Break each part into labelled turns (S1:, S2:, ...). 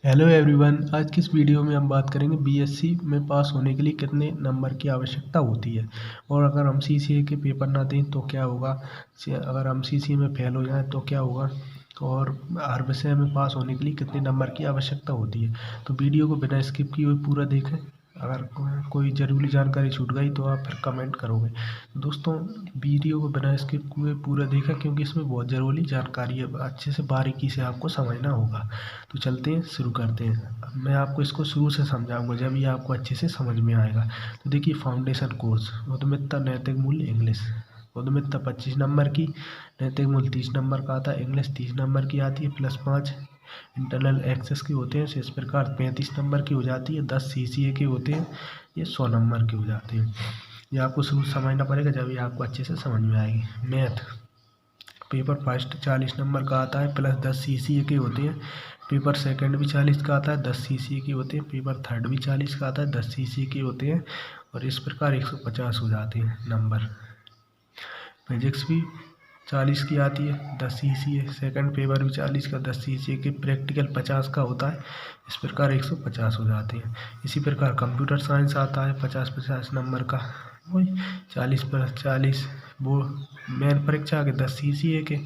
S1: Hello everyone, आज की इस वीडियो में हम बात करेंगे बीएससी में पास होने के लिए कितने नंबर की आवश्यकता होती है और अगर हम सीसीए के पेपर ना दें तो क्या होगा। अगर हम सीसीए में फेल हो जाएं तो क्या होगा और हर विषय में पास होने के लिए कितने नंबर की आवश्यकता होती है। तो वीडियो को बिना स्किप किए हुए पूरा देखें। अगर कोई ज़रूरी जानकारी छूट गई तो आप फिर कमेंट करोगे। तो दोस्तों, वीडियो को बिना स्किप किए पूरा देखें क्योंकि इसमें बहुत ज़रूरी जानकारी है, अच्छे से बारीकी से आपको समझना होगा। तो चलते हैं, शुरू करते हैं। मैं आपको इसको शुरू से समझाऊंगा, जब ये आपको अच्छे से समझ में आएगा। तो देखिए, फाउंडेशन कोर्स उद्यमिता नैतिक मूल्य इंग्लिश। उद्यमिता 25 नंबर की, नैतिक मूल्य 30 नंबर का आता है, इंग्लिश 30 नंबर की आती है, +5 इंटरनल एक्सेस के होते हैं। इस प्रकार 35 नंबर की हो जाती है। 10 सीसीए के होते हैं, ये 100 नंबर के हो जाते हैं। ये आपको शुरू समझना पड़ेगा, जब ये आपको अच्छे से समझ में आएगी। मैथ पेपर फर्स्ट 40 नंबर का आता है, +10 सीसीए के होते हैं। पेपर सेकंड भी 40 का आता है, 10 सीसीए के होते हैं। पेपर थर्ड भी 40 का आता है, 10 सीसीए के होते हैं। और इस प्रकार 150 हो जाते हैं नंबर। फिजिक्स भी 40 की आती है, 10 सीसीए। सेकंड पेपर भी 40 का, 10 सीसीए के। प्रैक्टिकल 50 का होता है। इस प्रकार 150 हो जाते हैं। इसी प्रकार कंप्यूटर साइंस आता है 50-50 नंबर का, वही 40+40 वो मेन परीक्षा के 10 सीसीए के।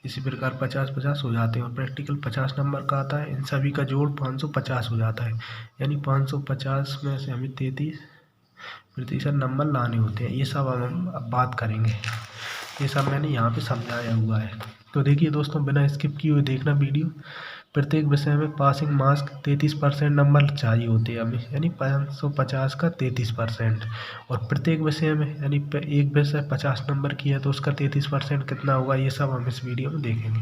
S1: इसी प्रकार 50-50 हो जाते हैं। और प्रैक्टिकल 50 नंबर का आता है। इन सभी का जोड़ 550 हो जाता है। यानी 550 में से हमें 33% नंबर लाने होते हैं। ये सब हम अब बात करेंगे। ये सब मैंने यहाँ पे समझाया हुआ है। तो देखिए दोस्तों, बिना स्किप किए हुए देखना वीडियो। प्रत्येक विषय में पासिंग मार्क्स 33% नंबर चाहिए होते हैं हमें, यानी 550 का 33%। और प्रत्येक विषय में यानी एक विषय 50 नंबर की है तो उसका 33% कितना होगा, ये सब हम इस वीडियो में देखेंगे।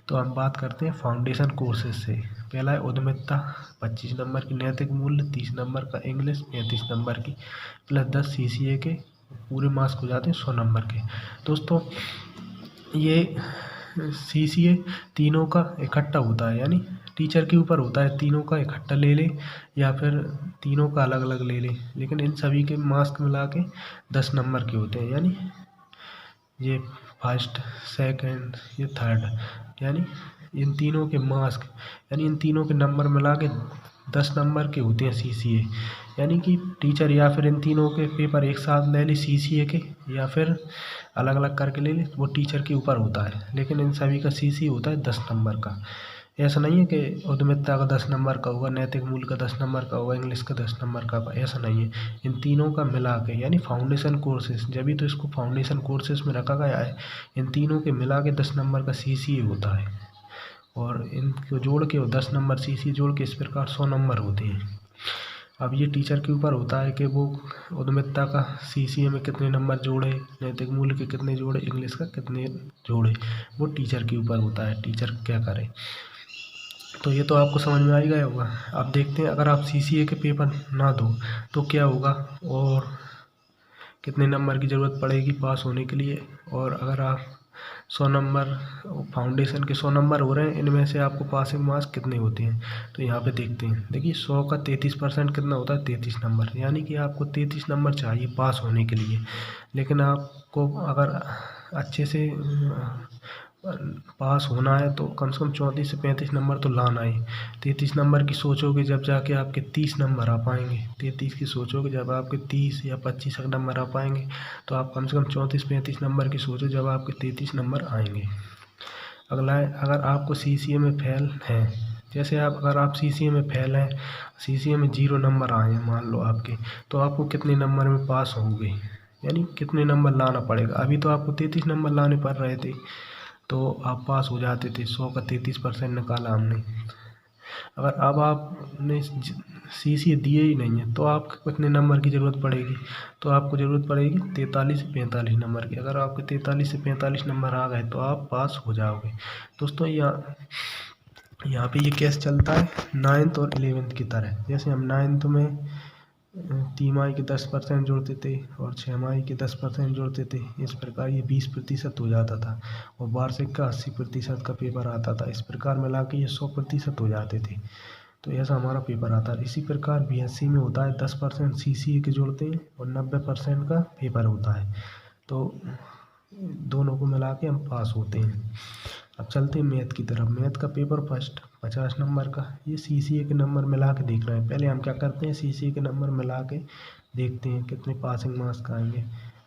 S1: तो हम बात करते हैं फाउंडेशन कोर्सेज से। पहला है उद्यमिता 25 नंबर की, नैतिक मूल्य 30 नंबर का, इंग्लिश 35 नंबर की, +10 सीसीए के। पूरे मार्क्स हो जाते हैं 100 नंबर के। दोस्तों, ये सीसीए तीनों का इकट्ठा होता है, यानी टीचर के ऊपर होता है, तीनों का इकट्ठा ले ले या फिर तीनों का अलग अलग ले ले। लेकिन इन सभी के मार्क्स मिला के 10 नंबर के होते हैं। यानी ये फर्स्ट, सेकंड, ये थर्ड, यानी इन तीनों के मार्क्स यानी इन तीनों के नंबर मिला के 10 नंबर के होते हैं सीसीए। यानी कि टीचर या फिर इन तीनों के पेपर एक साथ ले ले सीसीए के, या फिर अलग अलग करके ले ले, वो टीचर के ऊपर होता है। लेकिन इन सभी का सीसीए होता है 10 नंबर का। ऐसा नहीं है कि उद्यमिता का 10 नंबर का होगा, नैतिक मूल्य का 10 नंबर का होगा, इंग्लिश का 10 नंबर का होगा, ऐसा नहीं है। इन तीनों का मिला के, यानी फाउंडेशन कोर्सेज, जब तो इसको फाउंडेशन कोर्सेज में रखा गया है। इन तीनों के मिला के 10 नंबर का सीसीए होता है। और इनको जोड़ के 10 नंबर सीसीए जोड़ के इस प्रकार 100 नंबर होते हैं। अब ये टीचर के ऊपर होता है कि वो उद्यमिता का सीसीए में कितने नंबर जोड़े, नैतिक मूल्य के कितने जोड़े, इंग्लिश का कितने जोड़े, वो टीचर के ऊपर होता है, टीचर क्या करे। तो ये तो आपको समझ में आ ही गया होगा। अब देखते हैं, अगर आप सीसीए के पेपर ना दो तो क्या होगा और कितने नंबर की ज़रूरत पड़ेगी पास होने के लिए। और अगर आप 100 नंबर, फाउंडेशन के 100 नंबर हो रहे हैं, इनमें से आपको पासिंग मार्क्स कितने होते हैं। तो यहाँ पे देखते हैं। देखिए, 100 का 33% कितना होता है, 33 नंबर। यानी कि आपको 33 नंबर चाहिए पास होने के लिए। लेकिन आपको अगर अच्छे से पास होना है तो कम से कम 34 से 35 नंबर तो लाना है। 33 नंबर की सोचोगे जब जाके आपके 30 नंबर आ पाएंगे, 33 की सोचोगे जब आपके 30 या 25 नंबर आ पाएंगे, तो आप कम से कम 34-35 नंबर की सोचो जब आपके 33 नंबर आएंगे। अगला है, अगर आपको सीसीए में फेल हैं, जैसे अगर आप सीसीए में फेल हैं, सीसीए में 0 नंबर आए हैं मान लो आपके, तो आपको कितने नंबर में पास होंगे, यानी कितने नंबर लाना पड़ेगा। अभी तो आपको 33 नंबर लाने पड़ रहे थे तो आप पास हो जाते थे। 100 का 33% निकाला हमने। अगर अब आपने सीसीए दिए ही नहीं है तो आपको कितने नंबर की ज़रूरत पड़ेगी, तो आपको ज़रूरत पड़ेगी 43 से 45 नंबर की। अगर आपके 43 से 45 नंबर आ गए तो आप पास हो जाओगे। दोस्तों, यहाँ पे ये केस चलता है 9th और 11th की तरह। जैसे हम 9th में तिमाही के 10% जोड़ते थे और छमाही के 10% जोड़ते थे। इस प्रकार ये 20% हो जाता था। और वार्षिक का 80% का पेपर आता था। इस प्रकार मिला के ये 100% हो जाते थे। तो ऐसा हमारा पेपर आता है। इसी प्रकार बीएससी में होता है, 10% सीसीए के जोड़ते हैं और 90% का पेपर होता है। तो दोनों को मिला के हम पास होते हैं। अब चलते हैं मैथ की तरफ। मैथ का पेपर फर्स्ट 50 नंबर का, ये CCA के नंबर मिला के देखना है। पहले हम क्या करते हैं, CCA के नंबर मिला के देखते हैं कितने पासिंग मार्क्स का आएंगे।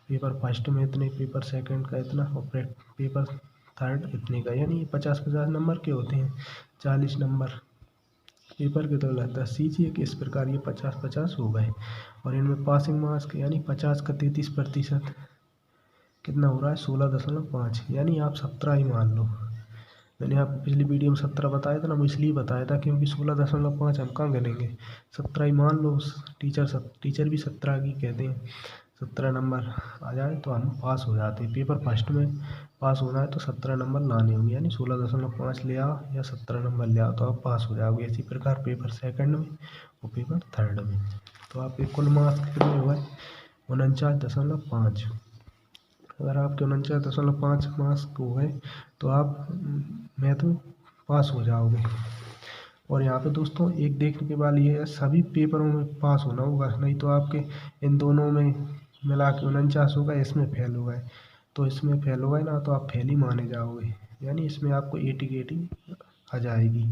S1: पेपर फर्स्ट में इतने, पेपर सेकंड का इतना, और पेपर थर्ड इतने का, यानी 50-50 नंबर के होते हैं, 40 नंबर पेपर के तो लगता है। CCA के इस प्रकार ये 50-50 हो गए, और इनमें पासिंग मार्क्स यानी 50 का 33% कितना हो रहा है, 16.5, यानी आप 17 ही मान लो। मैंने आपको पिछली वीडियो में 17 बताया था ना, वो इसलिए बताया था क्योंकि 16.5 हम कहाँ गिनेंगे, 17 ही मान लो। टीचर भी 17 की कहते हैं। 17 नंबर आ जाए तो हम पास हो जाते हैं। पेपर फर्स्ट में पास होना है तो 17 नंबर लाने होंगे, यानी 16.5 ले आओ या 17 नंबर ले आओ तो आप पास हो जाओगे। इसी प्रकार पेपर सेकंड में और पेपर थर्ड में। तो आपके कुल मार्क्स कितने हुए, 49.5। अगर आपके 49.5 मार्क्स हो गए तो आप मैथ में पास हो जाओगे। और यहाँ पे दोस्तों एक देखने के बाद ये है, सभी पेपरों में पास होना होगा, नहीं तो आपके इन दोनों में मिला के 49 हो गए, इसमें फेल हो गए तो इसमें फेल हो गए ना, तो आप फेल ही माने जाओगे, यानी इसमें आपको 80 की 80 आ जाएगी।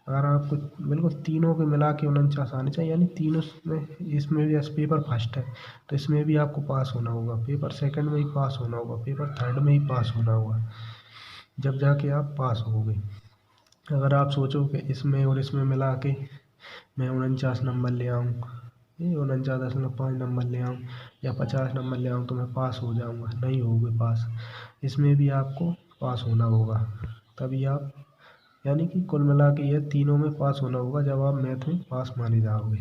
S1: अगर आपको बिल्कुल तीनों के मिला के 49 आने चाहिए, यानी तीनों में, इसमें भी जैसे पेपर फर्स्ट है तो इसमें भी आपको पास होना होगा, पेपर सेकंड में ही पास होना होगा, पेपर थर्ड में ही पास होना होगा, जब जाके आप पास होगे। अगर आप सोचो कि इसमें और इसमें मिला के मैं 49 नंबर ले आऊँ, ये 49.5 नंबर ले आऊँ या 50 नंबर ले आऊँ तो मैं पास हो जाऊँगा, नहीं होगे पास। इसमें भी आपको पास होना होगा, तभी आप, यानी कि कुल मिला के ये तीनों में पास होना होगा जब आप मैथ में पास माने जाओगे।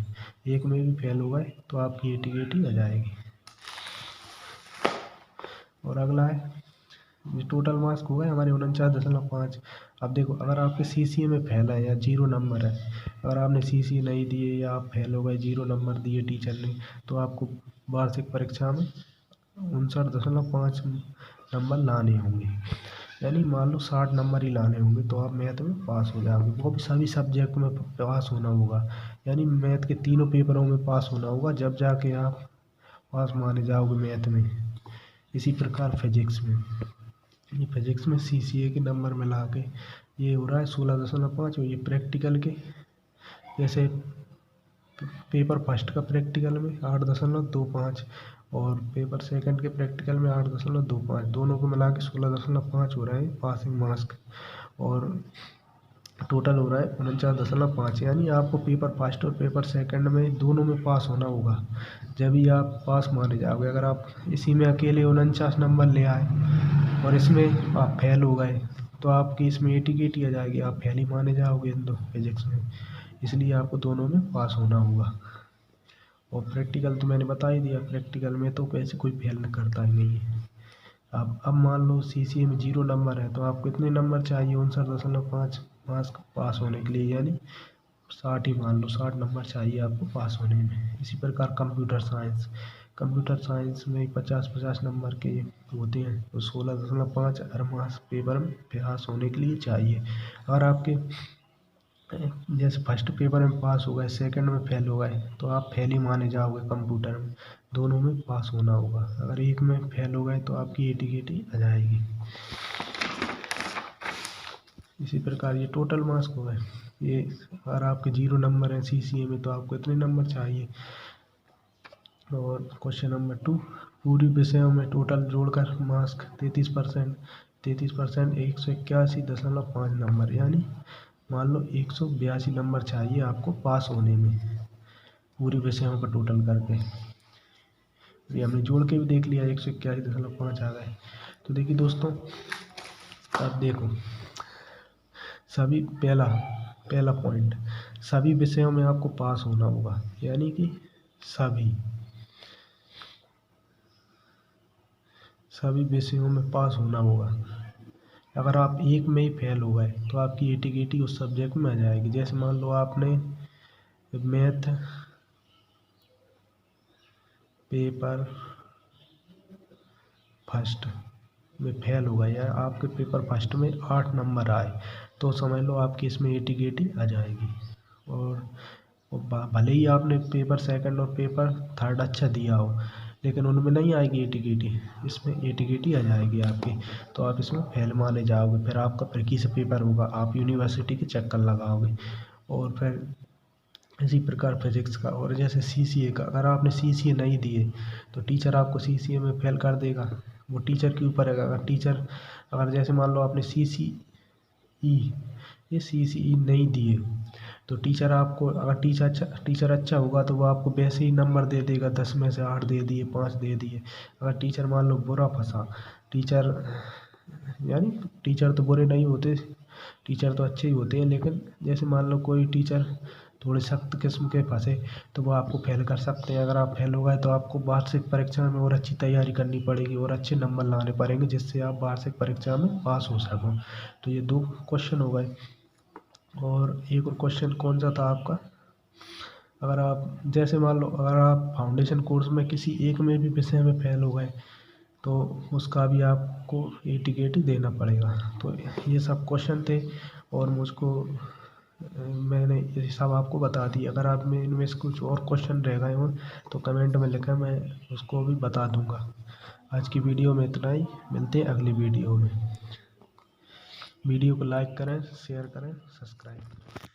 S1: एक में भी फेल हो गए तो आपकी 80 की 80 आ जाएगी। और अगला है, ये टोटल मार्क्स हो गए हमारे 49.5। अब देखो, अगर आपके CCA में फेल है या 0 नंबर है, अगर आपने CCA नहीं दिए या आप फेल हो गए, 0 नंबर दिए टीचर ने, तो आपको वार्षिक परीक्षा में 59.5 नंबर लाने होंगे, यानी मान लो 60 नंबर ही लाने होंगे तो आप मैथ में पास हो जाओगे। वो भी सभी सब्जेक्ट में पास होना होगा, यानी मैथ के तीनों पेपरों में पास होना होगा, जब जाके आप पास माने जाओगे मैथ में। इसी प्रकार फिजिक्स में, ये फिजिक्स में CCA के नंबर मिला के ये हो रहा है 16.5। और ये प्रैक्टिकल के, जैसे पेपर फर्स्ट का प्रैक्टिकल में 8.25 और पेपर सेकंड के प्रैक्टिकल में 8.25, दोनों को मिला के 16.5 हो रहा है पासिंग मार्क्स, और टोटल हो रहा है 49.5। यानी आपको पेपर फर्स्ट और पेपर सेकंड में दोनों में पास होना होगा, जब ही आप पास माने जाओगे। अगर आप इसी में अकेले 49 नंबर ले आए और इसमें आप फेल हो गए तो आपकी इसमें 80 की 80 आ जाएगी, आप फेल ही माने जाओगे इन दो फिजिक्स में। इसलिए आपको दोनों में पास होना होगा। और प्रैक्टिकल तो मैंने बता ही दिया, प्रैक्टिकल में तो कैसे कोई फेल करता ही नहीं है। अब मान लो CCA में 0 नंबर है तो आपको कितने नंबर चाहिए, 59.5 मार्क्स पास होने के लिए, यानी 60 ही मान लो, 60 नंबर चाहिए आपको पास होने में। इसी प्रकार कंप्यूटर साइंस में 50-50 नंबर के होते हैं, तो 16.5 हर मार्क्स पेपर में पास होने के लिए चाहिए। अगर आपके जैसे फर्स्ट पेपर में पास हो गए, सेकंड में फेल हो गए तो आप फेल ही माने जाओगे कंप्यूटर में, दोनों में पास होना होगा। अगर एक में फेल हो गए तो आपकी 80 की 80 आ जाएगी। इसी प्रकार ये टोटल मार्क्स हो गए। ये अगर आपके 0 नंबर है CCA में तो आपको इतने नंबर चाहिए। और क्वेश्चन नंबर 2, पूरी विषयों में टोटल जोड़कर मार्क्स 33%, 181.5 नंबर, यानी मान लो 182 नंबर चाहिए आपको पास होने में, पूरी विषयों का टोटल करके। ये हमने जोड़ के भी देख लिया, 181.5 आ गए। तो देखिए दोस्तों, अब देखो सभी, पहला पॉइंट, सभी विषयों में आपको पास होना होगा, यानी कि सभी विषयों में पास होना होगा। अगर आप एक में ही फेल हो गए तो आपकी 80 की 80 उस सब्जेक्ट में आ जाएगी। जैसे मान लो आपने मैथ पेपर फर्स्ट में फेल हो गया, या आपके पेपर फर्स्ट में 8 नंबर आए, तो समझ लो आपकी इसमें 80 की 80 आ जाएगी। और भले ही आपने पेपर सेकंड और पेपर थर्ड अच्छा दिया हो, लेकिन उनमें नहीं आएगी ATKT, इसमें ATKT आ जाएगी आपकी। तो आप इसमें फेल माने जाओगे, फिर आपका फिर की से पेपर होगा, आप यूनिवर्सिटी के चक्कर लगाओगे। और फिर इसी प्रकार फिजिक्स का। और जैसे CCA का, अगर आपने CCA नहीं दिए तो टीचर आपको CCA में फेल कर देगा। वो टीचर के ऊपर है। अगर जैसे मान लो आपने CCE नहीं दिए तो टीचर आपको, अगर टीचर अच्छा होगा तो वो आपको वैसे ही नंबर दे देगा, 10 में से 8 दे दिए, 5 दे दिए। अगर टीचर मान लो बुरा फंसा, टीचर यानी टीचर तो बुरे नहीं होते, टीचर तो अच्छे ही होते हैं, लेकिन जैसे मान लो कोई टीचर थोड़े सख्त किस्म के फंसे तो वो आपको फेल कर सकते हैं। अगर आप फेल हो गए तो आपको वार्षिक परीक्षा में और अच्छी तैयारी करनी पड़ेगी और अच्छे नंबर लाने पड़ेंगे, जिससे आप वार्षिक परीक्षा में पास हो सको। तो ये 2 क्वेश्चन हो गए। और एक और क्वेश्चन कौन सा था आपका, अगर आप जैसे मान लो अगर आप फाउंडेशन कोर्स में किसी एक में भी विषय में फेल हो गए तो उसका भी आपको ATKT देना पड़ेगा। तो ये सब क्वेश्चन थे और मुझको मैंने ये सब आपको बता दी। अगर आप में इनमें से कुछ और क्वेश्चन रह गए हों तो कमेंट में लिखें, मैं उसको भी बता दूंगा। आज की वीडियो में इतना ही, मिलते हैं अगली वीडियो में। वीडियो को लाइक करें, शेयर करें, सब्सक्राइब करें।